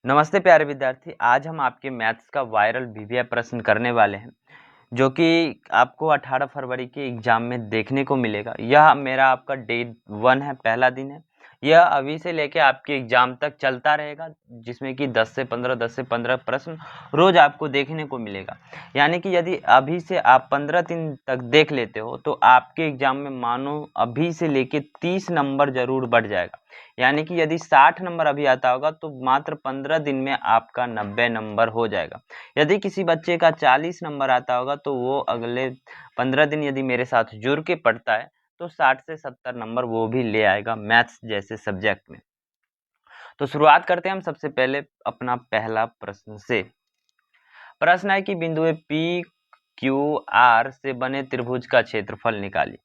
नमस्ते प्यारे विद्यार्थी। आज हम आपके मैथ्स का वायरल वीवीआई प्रश्न करने वाले हैं जो कि आपको 18 फरवरी के एग्जाम में देखने को मिलेगा। यह मेरा आपका डे 1 है, पहला दिन है। यह अभी से लेके आपके एग्जाम तक चलता रहेगा, जिसमें कि 10 से 15 प्रश्न रोज आपको देखने को मिलेगा। यानी कि यदि अभी से आप 15 दिन तक देख लेते हो तो आपके एग्जाम में मानो अभी से लेके 30 नंबर जरूर बढ़ जाएगा। यानी कि यदि 60 नंबर अभी आता होगा तो मात्र 15 दिन में आपका 90 नंबर हो जाएगा। यदि किसी बच्चे का 40 नंबर आता होगा तो वो अगले 15 दिन यदि मेरे साथ जुड़ के पढ़ता है तो 60 से 70 नंबर वो भी ले आएगा मैथ्स जैसे सब्जेक्ट में। तो शुरुआत करते हैं हम सबसे पहले अपना पहला प्रश्न से। प्रश्न है कि बिंदु पी क्यू आर से बने त्रिभुज का क्षेत्रफल निकालिए।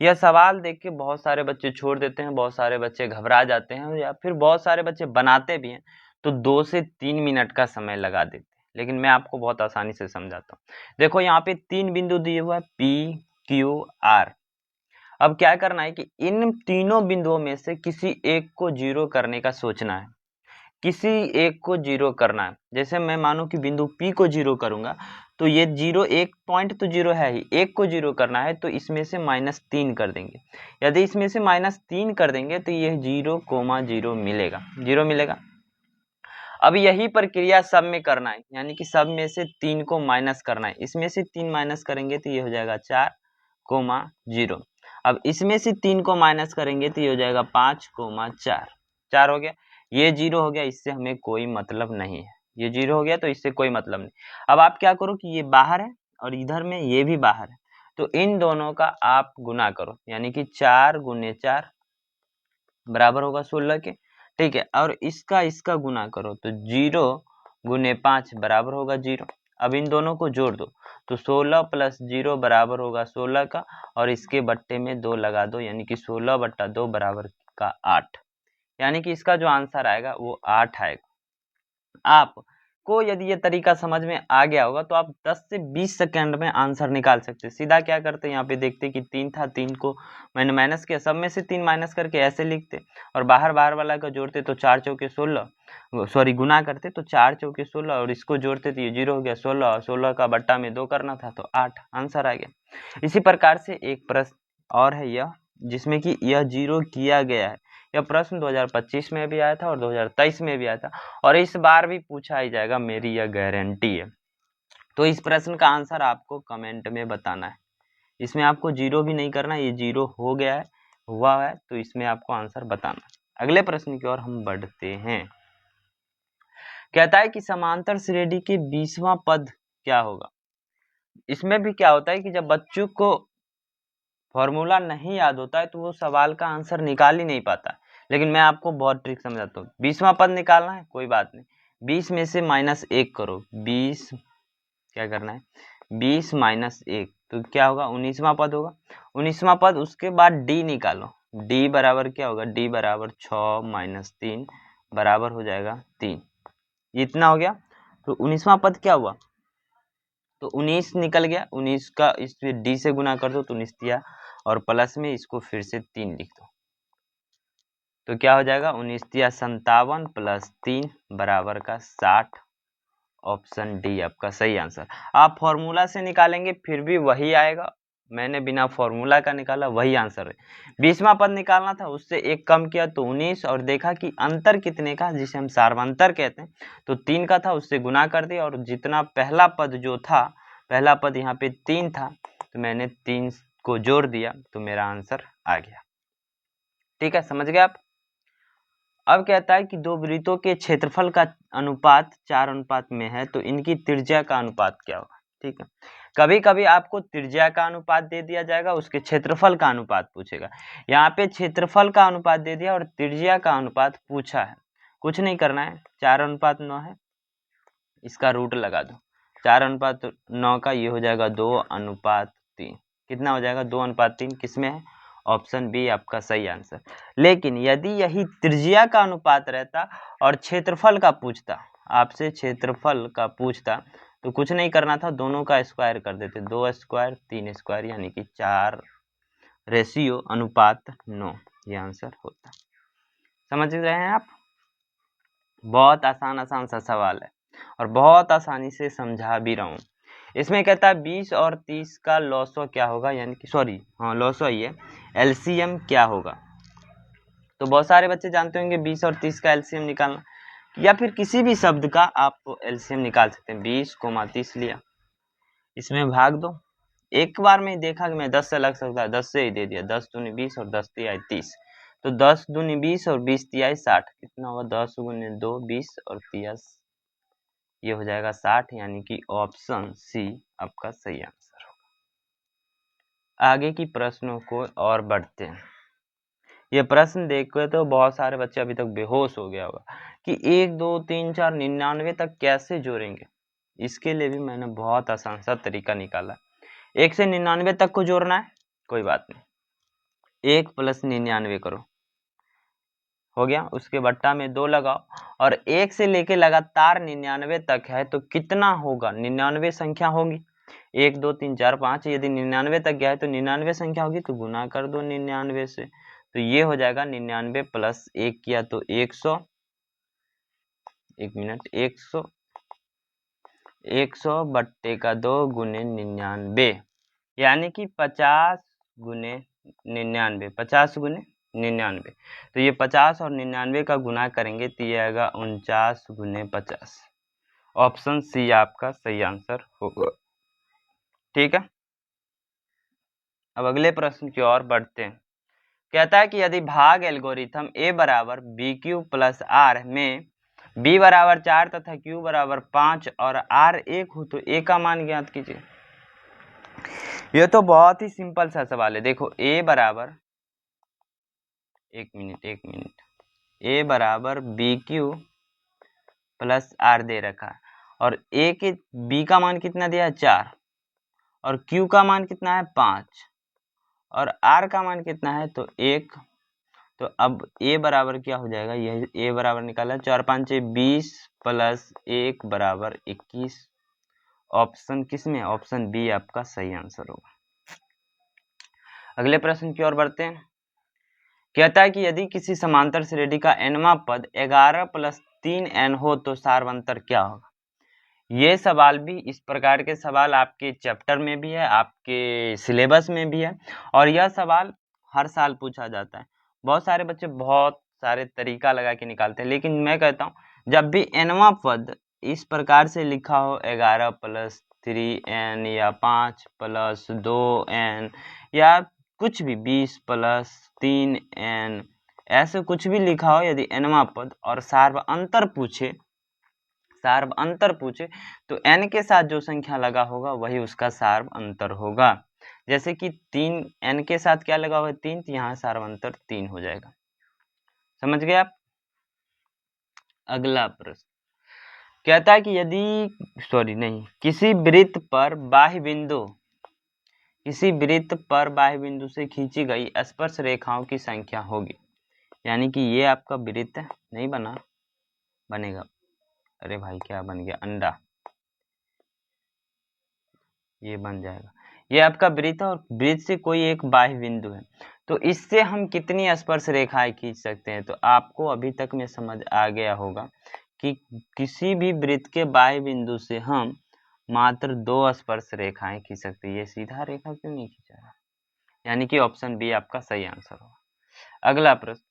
यह सवाल देख के बहुत सारे बच्चे छोड़ देते हैं, बहुत सारे बच्चे घबरा जाते हैं या फिर बहुत सारे बच्चे बनाते भी हैं तो 2 से 3 मिनट का समय लगा देते हैं। लेकिन मैं आपको बहुत आसानी से समझाता हूँ। देखो यहाँ पे 3 बिंदु दिए हुआ है पी क्यू आर। अब क्या करना है कि इन तीनों बिंदुओं में से किसी एक को जीरो करने का सोचना है। किसी एक को जीरो करना है। जैसे मैं मानूं कि बिंदु P को जीरो करूंगा तो ये जीरो, एक पॉइंट तो जीरो है ही, एक को जीरो करना है तो इसमें से -3 कर देंगे। यदि इसमें से -3 कर देंगे तो यह 0,0 मिलेगा, 0 मिलेगा। अब यही प्रक्रिया सब में करना है, यानी कि सब में से 3 को माइनस करना है। इसमें से 3 माइनस करेंगे तो ये हो जाएगा 4,0। अब इसमें से 3 को माइनस करेंगे तो ये हो जाएगा 5,4। 4 हो गया, ये 0 हो गया, इससे हमें कोई मतलब नहीं है। ये 0 हो गया तो इससे कोई मतलब नहीं। अब आप क्या करो कि ये बाहर है और इधर में ये भी बाहर है, तो इन दोनों का आप गुना करो, यानी कि 4 गुने 4 बराबर होगा 16 के। ठीक है, और इसका गुना करो तो 0 गुने 5 बराबर होगा 0। अब इन दोनों को जोड़ दो तो 16 प्लस 0 बराबर होगा 16 का, और इसके बट्टे में 2 लगा दो, यानी कि 16/2 बराबर का 8। यानी कि इसका जो आंसर आएगा वो 8 आएगा। आप को यदि ये तरीका समझ में आ गया होगा तो आप 10 से 20 सेकंड में आंसर निकाल सकते हैं। सीधा क्या करते हैं, यहाँ पे देखते कि 3 था, 3 को मैंने माइनस किया, सब में से 3 माइनस करके ऐसे लिखते और बाहर बाहर वाला को जोड़ते तो 4 चौके 16, सॉरी गुना करते तो 4 चौके 16 और इसको जोड़ते तो ये 0 हो गया 16, 16 का बट्टा में 2 करना था तो 8 आंसर आ गया। इसी प्रकार से एक प्रश्न और है यह, जिसमें कि यह 0 किया गया है। यह प्रश्न 2025 में भी आया था और 2023 में भी आया था और इस बार भी पूछा ही जाएगा, मेरी यह गारंटी है। तो इस प्रश्न का आंसर आपको कमेंट में बताना है। इसमें आपको 0 भी नहीं करना, ये 0 हो गया है, हुआ है, तो इसमें आपको आंसर बताना है। अगले प्रश्न की ओर हम बढ़ते हैं। कहता है कि समांतर श्रेणी के 20वां पद क्या होगा। इसमें भी क्या होता है कि जब बच्चों को फॉर्मूला नहीं याद होता है तो वो सवाल का आंसर निकाल ही नहीं पाता। लेकिन मैं आपको बहुत ट्रिक समझाता हूँ। 20वां पद निकालना है, कोई बात नहीं, 20 में से -1 करो। 20 क्या करना है, 20 - 1 तो क्या होगा, 19वां पद होगा। 19वां पद, उसके बाद डी निकालो। डी बराबर क्या होगा, डी बराबर 6 - 3 बराबर हो जाएगा 3। इतना हो गया। तो 19वां पद क्या हुआ, तो 19 निकल गया। 19 का इस डी से गुना कर दो तो 19 दिया, और प्लस में इसको फिर से 3 लिख दो तो क्या हो जाएगा, 19 दिया 57 प्लस 3 बराबर का 60। ऑप्शन डी आपका सही आंसर। आप फॉर्मूला से निकालेंगे फिर भी वही आएगा, मैंने बिना फॉर्मूला का निकाला, वही आंसर है। 20वां पद निकालना था, उससे एक कम किया तो 19, और देखा कि अंतर कितने का, जिसे हम सार्वंतर कहते हैं, तो 3 का था, उससे गुना कर दिया, और जितना पहला पद जो था, पहला पद यहाँ पे 3 था तो मैंने 3 को जोड़ दिया तो मेरा आंसर आ गया। ठीक है, समझ गए आप। अब कहता है कि दो वृत्तों के क्षेत्रफल का अनुपात 4 अनुपात में है तो इनकी त्रिज्या का अनुपात क्या होगा। ठीक है, कभी कभी आपको त्रिज्या का अनुपात दे दिया जाएगा, उसके क्षेत्रफल का अनुपात पूछेगा। यहाँ पे क्षेत्रफल का अनुपात दे दिया और त्रिज्या का अनुपात पूछा है। कुछ नहीं करना है, 4:9 है, इसका रूट लगा दो। 4:9 का ये हो जाएगा 2:3। कितना हो जाएगा, 2:3 किसमें है, ऑप्शन बी आपका सही आंसर। लेकिन यदि यही त्रिज्या का अनुपात रहता और क्षेत्रफल का पूछता, आपसे क्षेत्रफल का पूछता, तो कुछ नहीं करना था, दोनों का स्क्वायर कर देते, 2 स्क्वायर 3 स्क्वायर, यानी कि 4:9 ये आंसर होता। समझ रहे हैं आप। बहुत आसान आसान सा सवाल है और बहुत आसानी से समझा भी रहा हूँ। इसमें कहता है 20 और 30 का लॉसो क्या होगा, यानी कि सॉरी हाँ लॉसो ही है, एलसीएम क्या होगा। तो बहुत सारे बच्चे जानते होंगे 20 और 30 का एलसीएम निकालना, या फिर किसी भी शब्द का आप एलसीएम निकाल सकते हैं। 20, 30 लिया, इसमें भाग दो। एक बार में देखा कि मैं 10 से लग सकता है, 10 से ही दे दिया। 10 दूनी 20 और 10 तिहाई 30, तो 10 दूनी 20 और 20 तिहाई 60, कितना होगा 10 गुने 2 20 और 30, ये हो जाएगा 60, यानी कि ऑप्शन सी आपका सही आंसर होगा। आगे की प्रश्नों को और बढ़ते हैं। ये प्रश्न देख के तो बहुत सारे बच्चे अभी तक बेहोश हो गया होगा कि 1 2 3 4 99 तक कैसे जोड़ेंगे। इसके लिए भी मैंने बहुत आसान सा तरीका निकाला। 1 से 99 तक को जोड़ना है, कोई बात नहीं, 1 प्लस 99 करो, हो गया। उसके बट्टा में 2 लगाओ और 1 से लेके लगातार 99 तक है, तो कितना होगा, 99 संख्या होगी। 1 2 3 4 5, यदि 99 तक गया है तो 99 संख्या होगी, तो गुना कर दो 99 से, तो ये हो जाएगा 99 प्लस 1 किया तो 100, 1 मिनट, 100 बट्टे का 2 गुने 99, यानी कि 50 गुने 99, 50 गुने 99, तो ये 50 और 99 का गुना करेंगे तो ये आएगा 49 गुने 50। ऑप्शन सी आपका सही आंसर होगा। ठीक है, अब अगले प्रश्न की ओर बढ़ते हैं। कहता है कि यदि भाग एल्गोरिथम a बराबर बी क्यू प्लस आर में b बराबर 4 तथा q बराबर 5 और r 1 हो तो a का मान ज्ञात कीजिए। ये तो बहुत ही सिंपल सा सवाल है। देखो a बराबर, एक मिनट, a बराबर बी क्यू प्लस आर दे रखा है और a के b का मान कितना दिया है 4 और q का मान कितना है 5 और r का मान कितना है तो 1। तो अब a बराबर क्या हो जाएगा, यह a बराबर निकाला 4 5 20 प्लस 1 बराबर 21। ऑप्शन किसमें, ऑप्शन बी आपका सही आंसर होगा। अगले प्रश्न की ओर बढ़ते हैं। कहता है कि यदि किसी समांतर श्रेणी का nवां पद 11 प्लस 3n हो तो सार्वंतर क्या होगा। ये सवाल भी, इस प्रकार के सवाल आपके चैप्टर में भी है, आपके सिलेबस में भी है और यह सवाल हर साल पूछा जाता है। बहुत सारे बच्चे बहुत सारे तरीका लगा के निकालते हैं, लेकिन मैं कहता हूँ जब भी nवां पद इस प्रकार से लिखा हो 11 प्लस 3n या 5 प्लस 2n या कुछ भी 20 प्लस 3n, ऐसे कुछ भी लिखा हो, यदि nवां पद और सार्वअंतर पूछे तो n के साथ जो संख्या लगा होगा वही उसका सार्वअंतर होगा। जैसे कि 3 n के साथ क्या लगा हुआ है 3, तो यहाँ सार्वअंतर 3 हो जाएगा। समझ गए आप। अगला प्रश्न कहता है कि यदि किसी वृत्त पर बाह्य बिंदु से खींची गई स्पर्श रेखाओं की संख्या होगी। यानी कि ये आपका वृत्त है, नहीं बनेगा, अरे भाई क्या बन गया, अंडा, ये बन जाएगा। ये आपका वृत्त है और वृत्त से कोई एक बाह्य बिंदु है, तो इससे हम कितनी स्पर्श रेखाएं खींच सकते हैं। तो आपको अभी तक में समझ आ गया होगा कि किसी भी वृत्त के बाह्य बिंदु से हम मात्र 2 स्पर्श रेखाएं खींच सकते हैं। ये सीधा रेखा क्यों नहीं खींचा, यानी कि ऑप्शन बी आपका सही आंसर होगा। अगला प्रश्न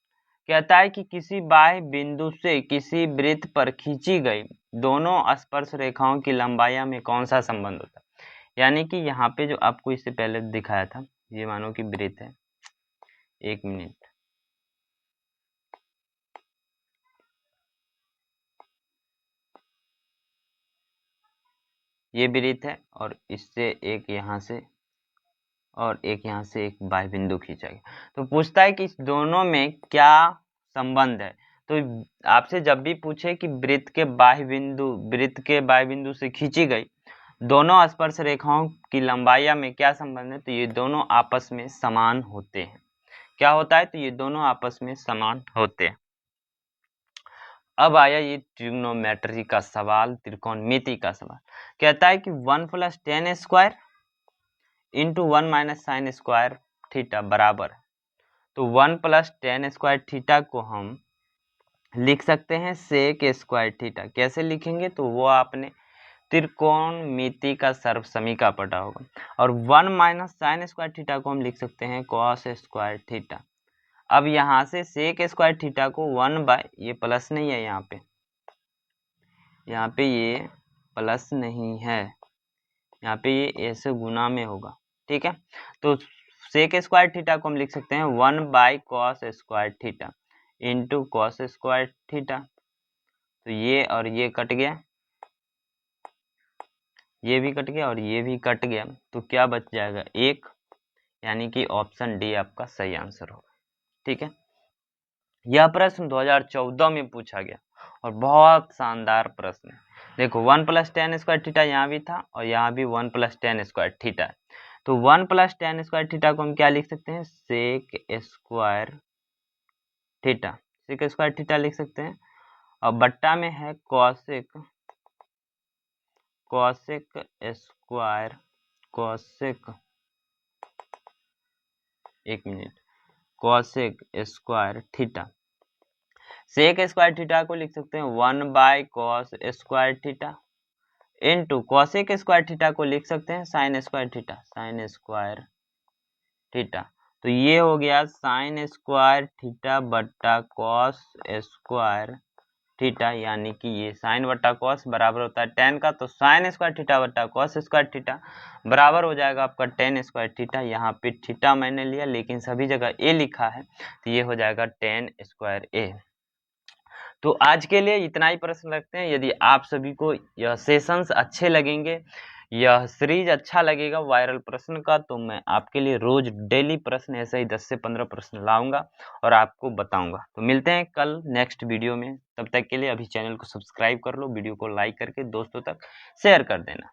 कहता है कि किसी बाह्य बिंदु से किसी वृत्त पर खींची गई दोनों स्पर्श रेखाओं की लंबाई में कौन सा संबंध होता है। यानी कि यहाँ पे जो आपको इससे पहले दिखाया था, ये मानो कि वृत्त है, एक मिनट, ये वृत्त है और इससे एक यहाँ से और एक यहाँ से एक बाह्य बिंदु खींचा गया। तो पूछता है कि इस दोनों में क्या संबंध है। तो आपसे जब भी पूछे कि वृत्त के बाह्य बिंदु से खींची गई दोनों स्पर्श रेखाओं की लंबाई में क्या संबंध है, तो ये दोनों आपस में समान होते हैं। क्या होता है, तो ये दोनों आपस में समान होते हैं। अब आया ये ट्रिग्नोमेट्री का सवाल, त्रिकोणमिति का सवाल। कहता है कि 1 + tan square into 1 - sin square theta बराबर, तो 1 + tan स्क्वायर थीटा को हम लिख सकते हैं सेक स्क्वायर थीटा। कैसे लिखेंगे तो वो आपने त्रिकोणमिति का सर्वसमीका पढ़ा होगा। और 1 माइनस साइन स्क्वायर थीटा को हम लिख सकते हैं कॉस स्क्वायर थीटा। अब यहाँ से सेक स्क्वायर थीटा को 1 बाय, ये प्लस नहीं है, यहाँ पे ये प्लस नहीं है, यहाँ पे ये ऐसे गुना में होगा, ठीक है। तो सेक स्क्वायर थीटा को हम लिख सकते हैं 1 by cos square theta into cos square theta. तो ये और ये कट गया, ये भी कट गया और ये भी कट गया, तो क्या बच जाएगा 1, यानी कि ऑप्शन डी आपका सही आंसर होगा, ठीक है। यह प्रश्न 2014 में पूछा गया और बहुत शानदार प्रश्न है। देखो 1 प्लस टेन स्क्वायर थीटा यहाँ भी था और यहाँ भी 1 प्लस टेन स्क्वायर थीटा है। तो 1 प्लस टेन स्क्वायर थीटा को हम क्या लिख सकते हैं, sec square theta, sec square theta लिख सकते हैं। और बट्टा में है कॉसेक स्क्वायर, कॉसेक, एक minute, cosec square theta. Sec square theta को लिख सकते हैं 1 by cos square theta into cosec square theta को लिख सकते हैं sine square theta, sine square theta. तो ये हो गया साइन स्क्वायर थीटा बट्टा कॉस स्क्वायर थीटा, यानी कि ये साइन बट्टा कॉस बराबर होता है टेन का, तो साइन स्क्वायर थीटा बट्टा कॉस स्क्वायर थीटा बराबर हो जाएगा आपका टेन स्क्वायर थीटा। यहाँ पे थीटा मैंने लिया लेकिन सभी जगह ए लिखा है, तो ये हो जाएगा टेन स्क्वायर ए। तो आज के लिए इतना ही प्रश्न रखते हैं। यदि आप सभी को यह सेशंस अच्छे लगेंगे, यह सीरीज अच्छा लगेगा वायरल प्रश्न का, तो मैं आपके लिए रोज डेली प्रश्न ऐसे ही 10 से 15 प्रश्न लाऊंगा और आपको बताऊंगा। तो मिलते हैं कल नेक्स्ट वीडियो में, तब तक के लिए अभी चैनल को सब्सक्राइब कर लो, वीडियो को लाइक करके दोस्तों तक शेयर कर देना।